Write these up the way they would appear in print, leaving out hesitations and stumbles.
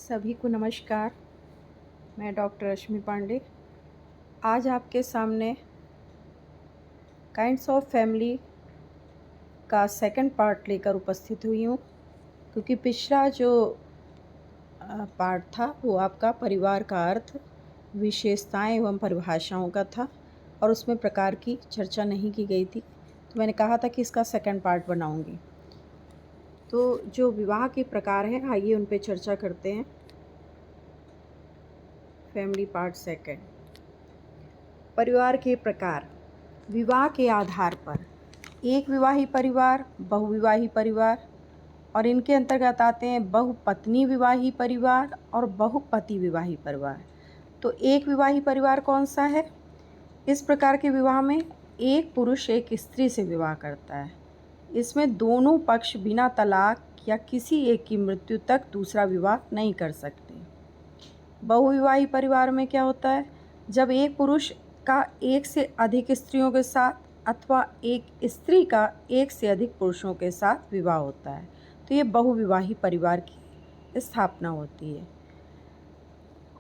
सभी को नमस्कार। मैं डॉक्टर रश्मि पांडे आज आपके सामने काइंड्स ऑफ फैमिली का सेकंड पार्ट लेकर उपस्थित हुई हूँ, क्योंकि पिछला जो पार्ट था वो आपका परिवार का अर्थ, विशेषताएं एवं परिभाषाओं का था और उसमें प्रकार की चर्चा नहीं की गई थी। तो मैंने कहा था कि इसका सेकंड पार्ट बनाऊंगी। तो जो विवाह के प्रकार हैं, आइए उन पे चर्चा करते हैं। Family part second. परिवार के प्रकार। विवाह के आधार पर एक विवाही परिवार, बहुविवाही परिवार और इनके अंतर्गत आते हैं बहुपत्नी विवाही परिवार और बहुपति विवाही परिवार। तो एक विवाही परिवार कौन सा है? इस प्रकार के विवाह में एक पुरुष एक स्त्री से विवाह करता है। इसमें दोनों पक्ष बिना तलाक या किसी एक की मृत्यु तक दूसरा विवाह नहीं कर सकते। बहुविवाही परिवार में क्या होता है? जब एक पुरुष का एक से अधिक स्त्रियों के साथ अथवा एक स्त्री का एक से अधिक पुरुषों के साथ विवाह होता है, तो ये बहुविवाही परिवार की स्थापना होती है।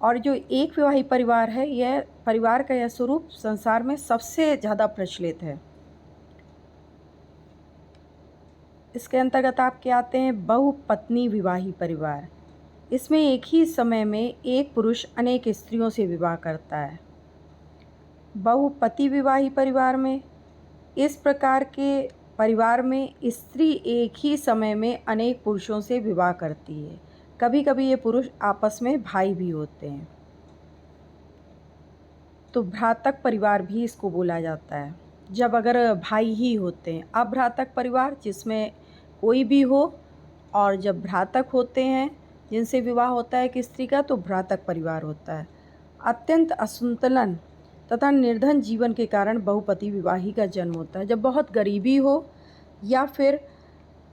और जो एक विवाही परिवार है, यह परिवार का यह स्वरूप संसार में सबसे ज़्यादा प्रचलित है। इसके अंतर्गत आपके आते हैं बहुपत्नी विवाही परिवार। इसमें एक ही समय में एक पुरुष अनेक स्त्रियों से विवाह करता है। बहुपति विवाही परिवार में इस प्रकार के परिवार में स्त्री एक ही समय में अनेक पुरुषों से विवाह करती है। कभी कभी ये पुरुष आपस में भाई भी होते हैं, तो भ्रातक परिवार भी इसको बोला जाता है, जब अगर भाई ही होते हैं। अभ्रातक परिवार जिसमें कोई भी हो, और जब भ्रातक होते हैं जिनसे विवाह होता है एक स्त्री का, तो भ्रातक परिवार होता है। अत्यंत असंतुलन तथा निर्धन जीवन के कारण बहुपति विवाही का जन्म होता है। जब बहुत गरीबी हो या फिर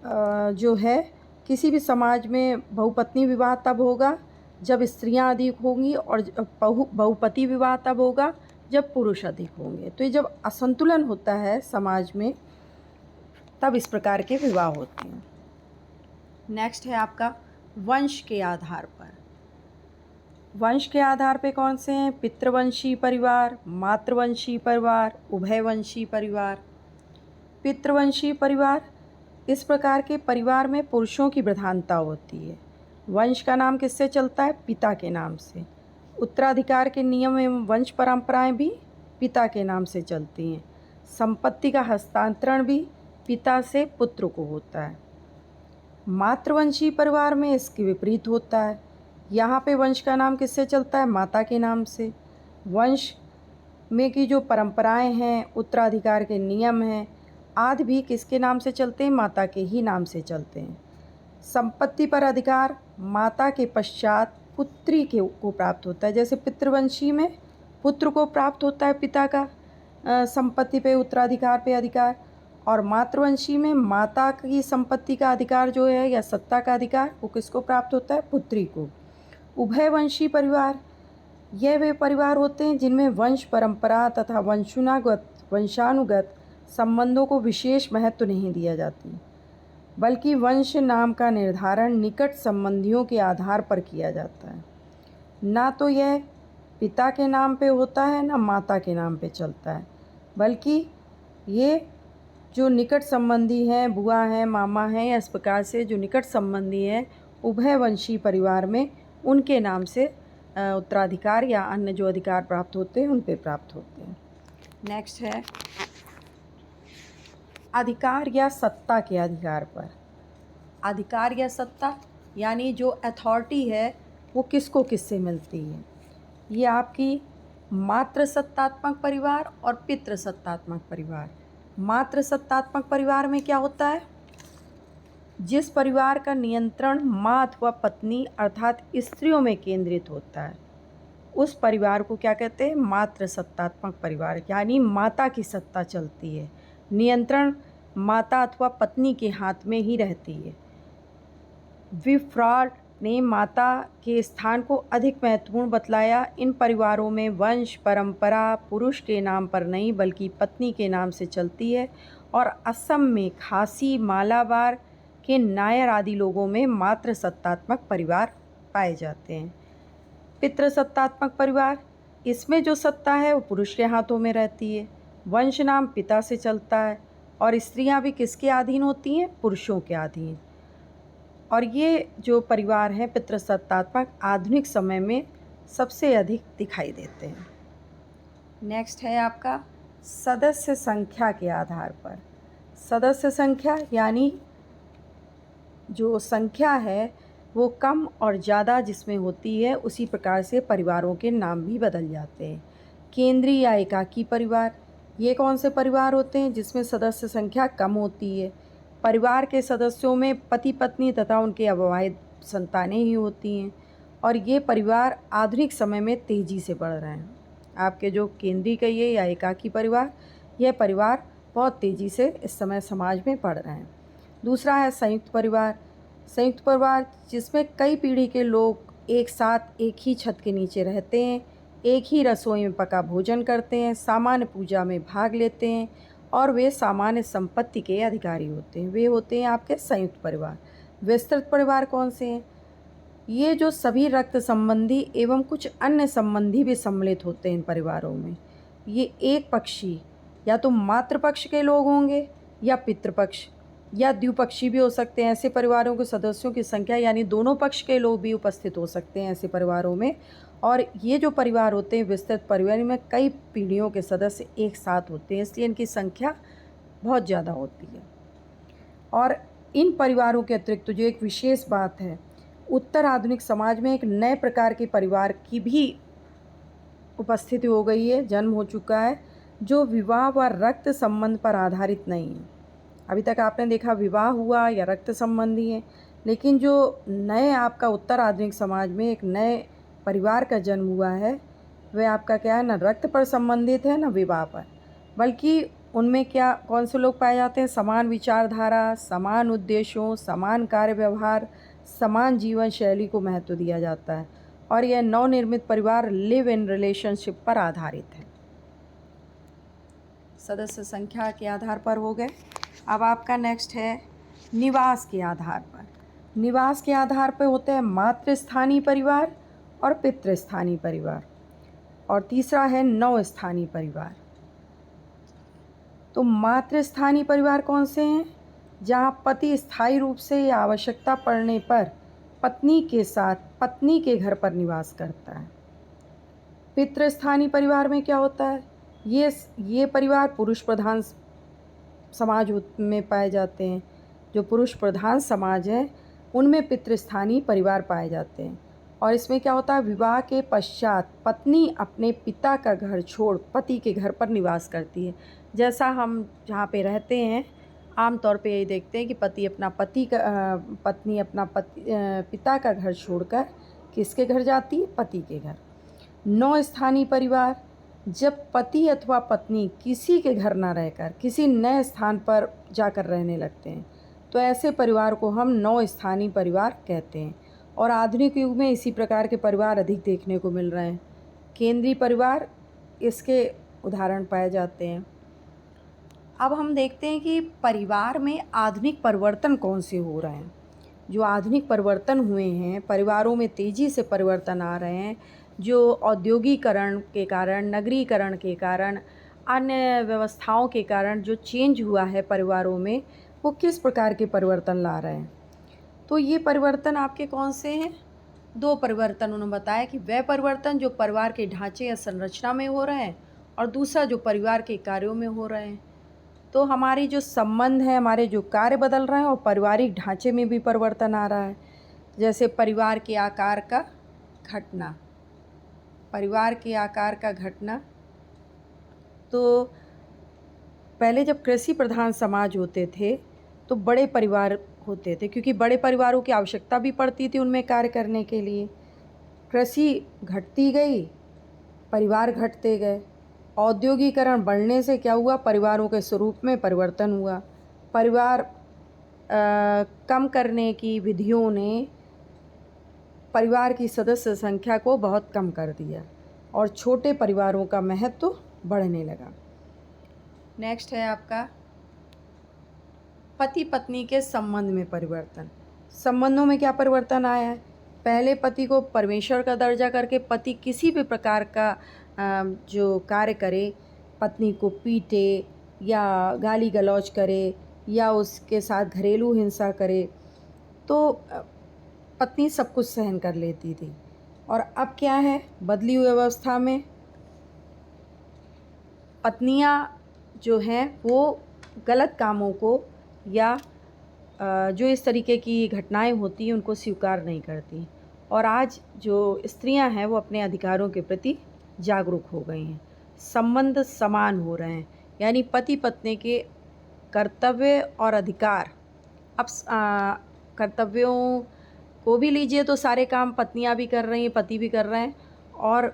जो है किसी भी समाज में बहुपत्नी विवाह तब होगा जब स्त्रियां अधिक होंगी, और बहुपति विवाह तब होगा जब पुरुष अधिक होंगे। तो ये जब असंतुलन होता है समाज में, तब इस प्रकार के विवाह होते हैं। नेक्स्ट है आपका वंश के आधार पर। वंश के आधार पे कौन से हैं? पितृवंशी परिवार, मातृवंशी परिवार, उभयवंशी परिवार। पितृवंशी परिवार, इस प्रकार के परिवार में पुरुषों की प्रधानता होती है। वंश का नाम किससे चलता है? पिता के नाम से। उत्तराधिकार के नियम एवं वंश परंपराएं भी पिता के नाम से चलती हैं। संपत्ति का हस्तांतरण भी पिता से पुत्र को होता है। मातृवंशी परिवार में इसके विपरीत होता है। यहाँ पे वंश का नाम किससे चलता है? माता के नाम से। वंश में की जो परंपराएं हैं, उत्तराधिकार के नियम हैं आदि भी किसके नाम से चलते हैं? माता के ही नाम से चलते हैं। संपत्ति पर अधिकार माता के पश्चात पुत्री को प्राप्त होता है। जैसे पितृवंशी में पुत्र को प्राप्त होता है पिता का संपत्ति पे, उत्तराधिकार पे अधिकार, और मातृवंशी में माता की संपत्ति का अधिकार जो है या सत्ता का अधिकार वो किसको प्राप्त होता है? पुत्री को। उभयवंशी परिवार, यह वे परिवार होते हैं जिनमें वंश परंपरा तथा वंशानुगत संबंधों को विशेष महत्व नहीं दिया जाती, बल्कि वंश नाम का निर्धारण निकट संबंधियों के आधार पर किया जाता है। ना तो यह पिता के नाम पे होता है, ना माता के नाम पे चलता है, बल्कि ये जो निकट संबंधी हैं, बुआ हैं, मामा हैं, या इस प्रकार से जो निकट संबंधी हैं उभयवंशी परिवार में, उनके नाम से उत्तराधिकार या अन्य जो अधिकार प्राप्त होते हैं उन पे प्राप्त होते हैं। नेक्स्ट है अधिकार या सत्ता के अधिकार पर। अधिकार या सत्ता यानी जो अथॉरिटी है वो किसको किससे मिलती है? ये आपकी मातृ सत्तात्मक परिवार और पितृ सत्तात्मक परिवार। मातृ सत्तात्मक परिवार में क्या होता है? जिस परिवार का नियंत्रण माँ अथवा पत्नी अर्थात स्त्रियों में केंद्रित होता है, उस परिवार को क्या कहते हैं? मातृ सत्तात्मक परिवार। यानी माता की सत्ता चलती है, नियंत्रण माता अथवा पत्नी के हाथ में ही रहती है। विफ्राड ने माता के स्थान को अधिक महत्वपूर्ण बतलाया। इन परिवारों में वंश परंपरा पुरुष के नाम पर नहीं बल्कि पत्नी के नाम से चलती है, और असम में खासी, मालाबार के नायर आदि लोगों में मातृ सत्तात्मक परिवार पाए जाते हैं। पितृसत्तात्मक परिवार, इसमें जो सत्ता है वो पुरुष के हाथों में रहती है। वंश नाम पिता से चलता है और स्त्रियां भी किसके अधीन होती हैं? पुरुषों के अधीन। और ये जो परिवार हैं पितृसत्तात्मक, आधुनिक समय में सबसे अधिक दिखाई देते हैं। नेक्स्ट है आपका सदस्य संख्या के आधार पर। सदस्य संख्या यानी जो संख्या है वो कम और ज़्यादा जिसमें होती है, उसी प्रकार से परिवारों के नाम भी बदल जाते हैं। केंद्रीय या एकाकी परिवार, ये कौन से परिवार होते हैं? जिसमें सदस्य संख्या कम होती है। परिवार के सदस्यों में पति पत्नी तथा उनके अविवाहित संतानें ही होती हैं और ये परिवार आधुनिक समय में तेज़ी से बढ़ रहे हैं। आपके जो केंद्रीय कहिए या एकाकी परिवार, यह परिवार बहुत तेज़ी से इस समय समाज में बढ़ रहे हैं। दूसरा है संयुक्त परिवार। संयुक्त परिवार जिसमें कई पीढ़ी के लोग एक साथ एक ही छत के नीचे रहते हैं, एक ही रसोई में पका भोजन करते हैं, सामान्य पूजा में भाग लेते हैं और वे सामान्य संपत्ति के अधिकारी होते हैं। वे होते हैं आपके संयुक्त परिवार। विस्तृत परिवार कौन से हैं? ये जो सभी रक्त संबंधी एवं कुछ अन्य संबंधी भी सम्मिलित होते हैं इन परिवारों में। ये एक पक्षी या तो मातृपक्ष के लोग होंगे या पितृपक्ष या द्विपक्षी भी हो सकते हैं। ऐसे परिवारों के सदस्यों की संख्या यानी दोनों पक्ष के लोग भी उपस्थित हो सकते हैं ऐसे परिवारों में। और ये जो परिवार होते हैं विस्तृत परिवार में कई पीढ़ियों के सदस्य एक साथ होते हैं, इसलिए इनकी संख्या बहुत ज़्यादा होती है। और इन परिवारों के अतिरिक्त जो एक विशेष बात है, उत्तर आधुनिक समाज में एक नए प्रकार के परिवार की भी उपस्थिति हो गई है, जन्म हो चुका है, जो विवाह व रक्त संबंध पर आधारित नहीं है। अभी तक आपने देखा विवाह हुआ या रक्त संबंधी है, लेकिन जो नए आपका उत्तर आधुनिक समाज में एक नए परिवार का जन्म हुआ है, वह आपका क्या है, न रक्त पर संबंधित है न विवाह पर, बल्कि उनमें क्या कौन से लोग पाए जाते हैं? समान विचारधारा, समान उद्देश्यों, समान कार्य व्यवहार, समान जीवन शैली को महत्व दिया जाता है और यह नवनिर्मित परिवार लिव इन रिलेशनशिप पर आधारित है। सदस्य संख्या के आधार पर हो गए। अब आपका नेक्स्ट है निवास के आधार पर। निवास के आधार पर होते हैं मातृस्थानीय परिवार और पितृस्थानीय परिवार, और तीसरा है नवस्थानीय परिवार। तो मातृस्थानीय परिवार कौन से हैं? जहाँ पति स्थायी रूप से या आवश्यकता पड़ने पर पत्नी के साथ पत्नी के घर पर निवास करता है। पितृस्थानीय परिवार में क्या होता है? ये परिवार पुरुष प्रधान समाज में पाए जाते हैं। जो पुरुष प्रधान समाज है उनमें पितृस्थानीय परिवार पाए जाते हैं। और इसमें क्या होता है? विवाह के पश्चात पत्नी अपने पिता का घर छोड़ पति के घर पर निवास करती है। जैसा हम जहाँ पे रहते हैं आमतौर पे यही देखते हैं कि पत्नी अपना पिता का घर छोड़कर किसके घर जाती है? पति के घर। नवस्थानीय परिवार, जब पति अथवा पत्नी किसी के घर ना रहकर किसी नए स्थान पर जाकर रहने लगते हैं, तो ऐसे परिवार को हम नवस्थानीय परिवार कहते हैं। और आधुनिक युग में इसी प्रकार के परिवार अधिक देखने को मिल रहे हैं। केंद्रीय परिवार इसके उदाहरण पाए जाते हैं। अब हम देखते हैं कि परिवार में आधुनिक परिवर्तन कौन से हो रहे हैं। जो आधुनिक परिवर्तन हुए हैं, परिवारों में तेज़ी से परिवर्तन आ रहे हैं, जो औद्योगिकरण के कारण, नगरीकरण के कारण, अन्य व्यवस्थाओं के कारण जो चेंज हुआ है परिवारों में, वो किस प्रकार के परिवर्तन ला रहे हैं। तो ये परिवर्तन आपके कौन से हैं? 2 परिवर्तन उन्होंने बताया कि वह परिवर्तन जो परिवार के ढांचे या संरचना में हो रहे हैं और दूसरा जो परिवार के कार्यों में हो रहे हैं। तो हमारी जो संबंध है, हमारे जो कार्य बदल रहे हैं और पारिवारिक ढांचे में भी परिवर्तन आ रहा है। जैसे परिवार के आकार का घटना, परिवार के आकार का घटना। तो पहले जब कृषि प्रधान समाज होते थे तो बड़े परिवार होते थे, क्योंकि बड़े परिवारों की आवश्यकता भी पड़ती थी उनमें कार्य करने के लिए। कृषि घटती गई, परिवार घटते गए। औद्योगिकरण बढ़ने से क्या हुआ? परिवारों के स्वरूप में परिवर्तन हुआ। परिवार कम करने की विधियों ने परिवार की सदस्य संख्या को बहुत कम कर दिया और छोटे परिवारों का महत्व बढ़ने लगा। नेक्स्ट है आपका पति पत्नी के संबंध में परिवर्तन। संबंधों में क्या परिवर्तन आया है? पहले पति को परमेश्वर का दर्जा करके पति किसी भी प्रकार का जो कार्य करे, पत्नी को पीटे या गाली गलौज करे या उसके साथ घरेलू हिंसा करे, तो पत्नी सब कुछ सहन कर लेती थी। और अब क्या है, बदली हुई अवस्था में पत्नियां जो हैं वो गलत कामों को या जो इस तरीके की घटनाएं होती हैं उनको स्वीकार नहीं करती। और आज जो स्त्रियां हैं वो अपने अधिकारों के प्रति जागरूक हो गई हैं। संबंध समान हो रहे हैं, यानी पति पत्नी के कर्तव्य और अधिकार अब कर्तव्यों को भी लीजिए तो सारे काम पत्नियां भी कर रही हैं, पति भी कर रहे हैं, और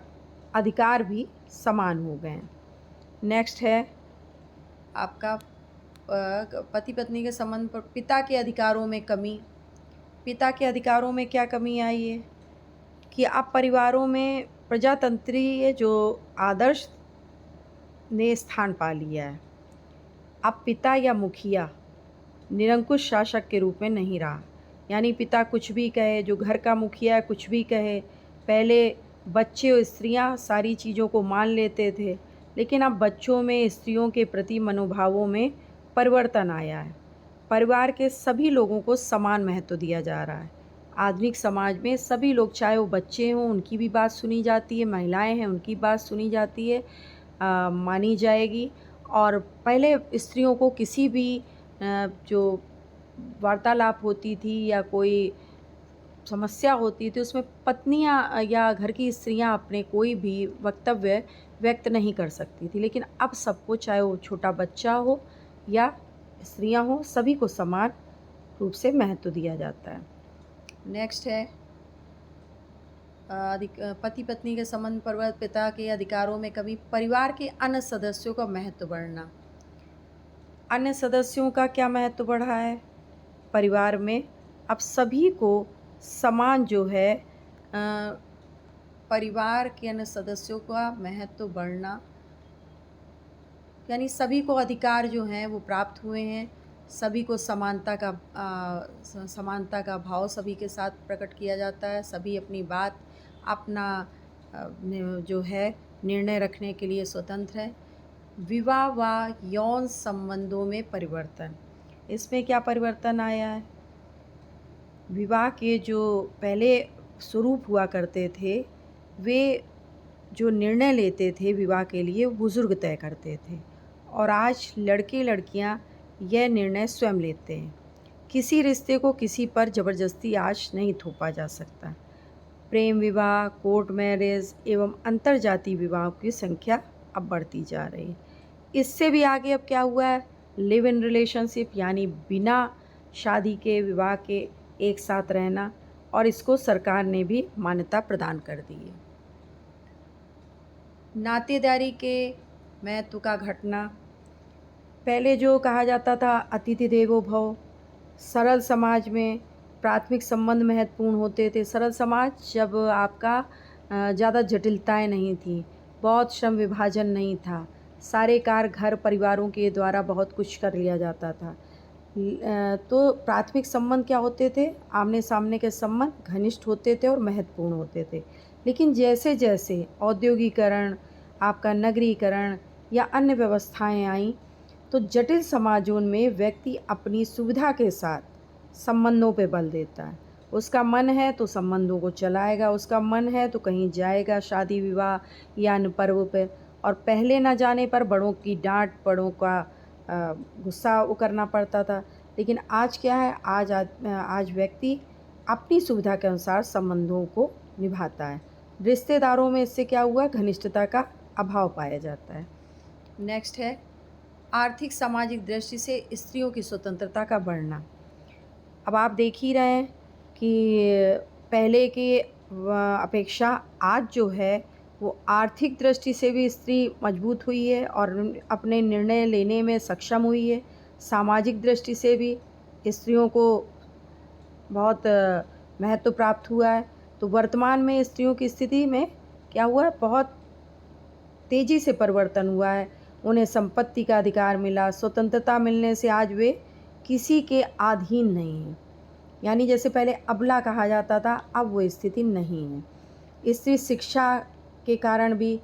अधिकार भी समान हो गए हैं। नेक्स्ट है आपका पति पत्नी के संबंध पर पिता के अधिकारों में कमी। पिता के अधिकारों में क्या कमी आई है कि अब परिवारों में प्रजातंत्रीय जो आदर्श ने स्थान पा लिया है। अब पिता या मुखिया निरंकुश शासक के रूप में नहीं रहा, यानी पिता कुछ भी कहे, जो घर का मुखिया है कुछ भी कहे। पहले बच्चे और स्त्रियां सारी चीज़ों को मान लेते थे, लेकिन अब बच्चों में स्त्रियों के प्रति मनोभावों में परिवर्तन आया है। परिवार के सभी लोगों को समान महत्व दिया जा रहा है। आधुनिक समाज में सभी लोग, चाहे वो बच्चे हों उनकी भी बात सुनी जाती है, महिलाएं हैं उनकी बात सुनी जाती है, मानी जाएगी। और पहले स्त्रियों को किसी भी जो वार्तालाप होती थी या कोई समस्या होती थी उसमें पत्नियां या घर की स्त्रियां अपने कोई भी वक्तव्य व्यक्त नहीं कर सकती थी, लेकिन अब सबको, चाहे वो छोटा बच्चा हो या स्त्रियां हो, सभी को समान रूप से महत्व दिया जाता है। नेक्स्ट है पति पत्नी के संबंध पर पिता के अधिकारों में कमी। परिवार के अन्य सदस्यों का महत्व बढ़ना। अन्य सदस्यों का क्या महत्व बढ़ा है परिवार में? अब सभी को समान जो है परिवार के अन्य सदस्यों का महत्व बढ़ना, यानी सभी को अधिकार जो हैं वो प्राप्त हुए हैं। सभी को समानता का भाव सभी के साथ प्रकट किया जाता है। सभी अपनी बात, अपना जो है निर्णय रखने के लिए स्वतंत्र है। विवाह व यौन संबंधों में परिवर्तन। इसमें क्या परिवर्तन आया है? विवाह के जो पहले स्वरूप हुआ करते थे, वे जो निर्णय लेते थे विवाह के लिए वो बुज़ुर्ग तय करते थे, और आज लड़के लड़कियां यह निर्णय स्वयं लेते हैं। किसी रिश्ते को किसी पर ज़बरदस्ती आज नहीं थोपा जा सकता। प्रेम विवाह, कोर्ट मैरिज एवं अंतरजातीय विवाह की संख्या अब बढ़ती जा रही है। इससे भी आगे अब क्या हुआ है, लिव इन रिलेशनशिप, यानी बिना शादी के विवाह के एक साथ रहना, और इसको सरकार ने भी मान्यता प्रदान कर दी है। नातेदारी के महत्व का घटना। पहले जो कहा जाता था अतिथि देवो भव, सरल समाज में प्राथमिक संबंध महत्वपूर्ण होते थे। सरल समाज जब आपका ज़्यादा जटिलताएं नहीं थी, बहुत श्रम विभाजन नहीं था, सारे कार्य घर परिवारों के द्वारा बहुत कुछ कर लिया जाता था। तो प्राथमिक संबंध क्या होते थे? आमने सामने के संबंध घनिष्ठ होते थे और महत्वपूर्ण होते थे। लेकिन जैसे जैसे औद्योगिकरण, आपका नगरीकरण या अन्य व्यवस्थाएं आईं, तो जटिल समाजों में व्यक्ति अपनी सुविधा के साथ संबंधों पे बल देता है। उसका मन है तो संबंधों को चलाएगा, उसका मन है तो कहीं जाएगा शादी विवाह या अन्य पर्व पे, और पहले ना जाने पर बड़ों की डांट, बड़ों का गुस्सा वो करना पड़ता था। लेकिन आज क्या है, आज व्यक्ति अपनी सुविधा के अनुसार संबंधों को निभाता है। रिश्तेदारों में इससे क्या हुआ, घनिष्ठता का अभाव पाया जाता है। नेक्स्ट है आर्थिक सामाजिक दृष्टि से स्त्रियों की स्वतंत्रता का बढ़ना। अब आप देख ही रहे हैं कि पहले के अपेक्षा आज जो है वो आर्थिक दृष्टि से भी स्त्री मजबूत हुई है और अपने निर्णय लेने में सक्षम हुई है। सामाजिक दृष्टि से भी स्त्रियों को बहुत महत्व प्राप्त हुआ है। तो वर्तमान में स्त्रियों की स्थिति में क्या हुआ है, बहुत तेज़ी से परिवर्तन हुआ है। उन्हें संपत्ति का अधिकार मिला, स्वतंत्रता मिलने से आज वे किसी के अधीन नहीं हैं। यानी जैसे पहले अबला कहा जाता था, अब वो स्थिति नहीं है। स्त्री शिक्षा के कारण भी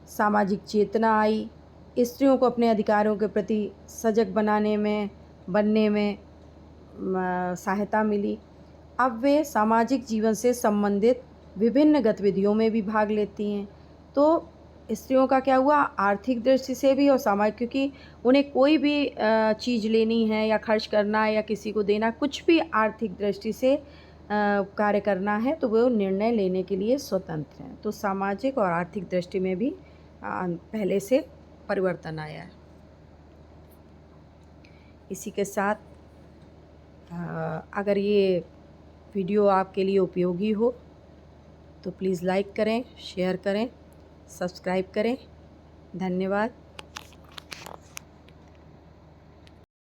सामाजिक चेतना आई, स्त्रियों को अपने अधिकारों के प्रति सजग बनने में सहायता मिली। अब वे सामाजिक जीवन से संबंधित विभिन्न गतिविधियों में भी भाग लेती हैं। तो स्त्रियों का क्या हुआ, आर्थिक दृष्टि से भी और सामाजिक, क्योंकि उन्हें कोई भी चीज़ लेनी है या खर्च करना है या किसी को देना, कुछ भी आर्थिक दृष्टि से कार्य करना है तो वो निर्णय लेने के लिए स्वतंत्र हैं। तो सामाजिक और आर्थिक दृष्टि में भी पहले से परिवर्तन आया है। इसी के साथ अगर ये वीडियो आपके लिए उपयोगी हो तो प्लीज़ लाइक करें, शेयर करें, सब्सक्राइब करें। धन्यवाद।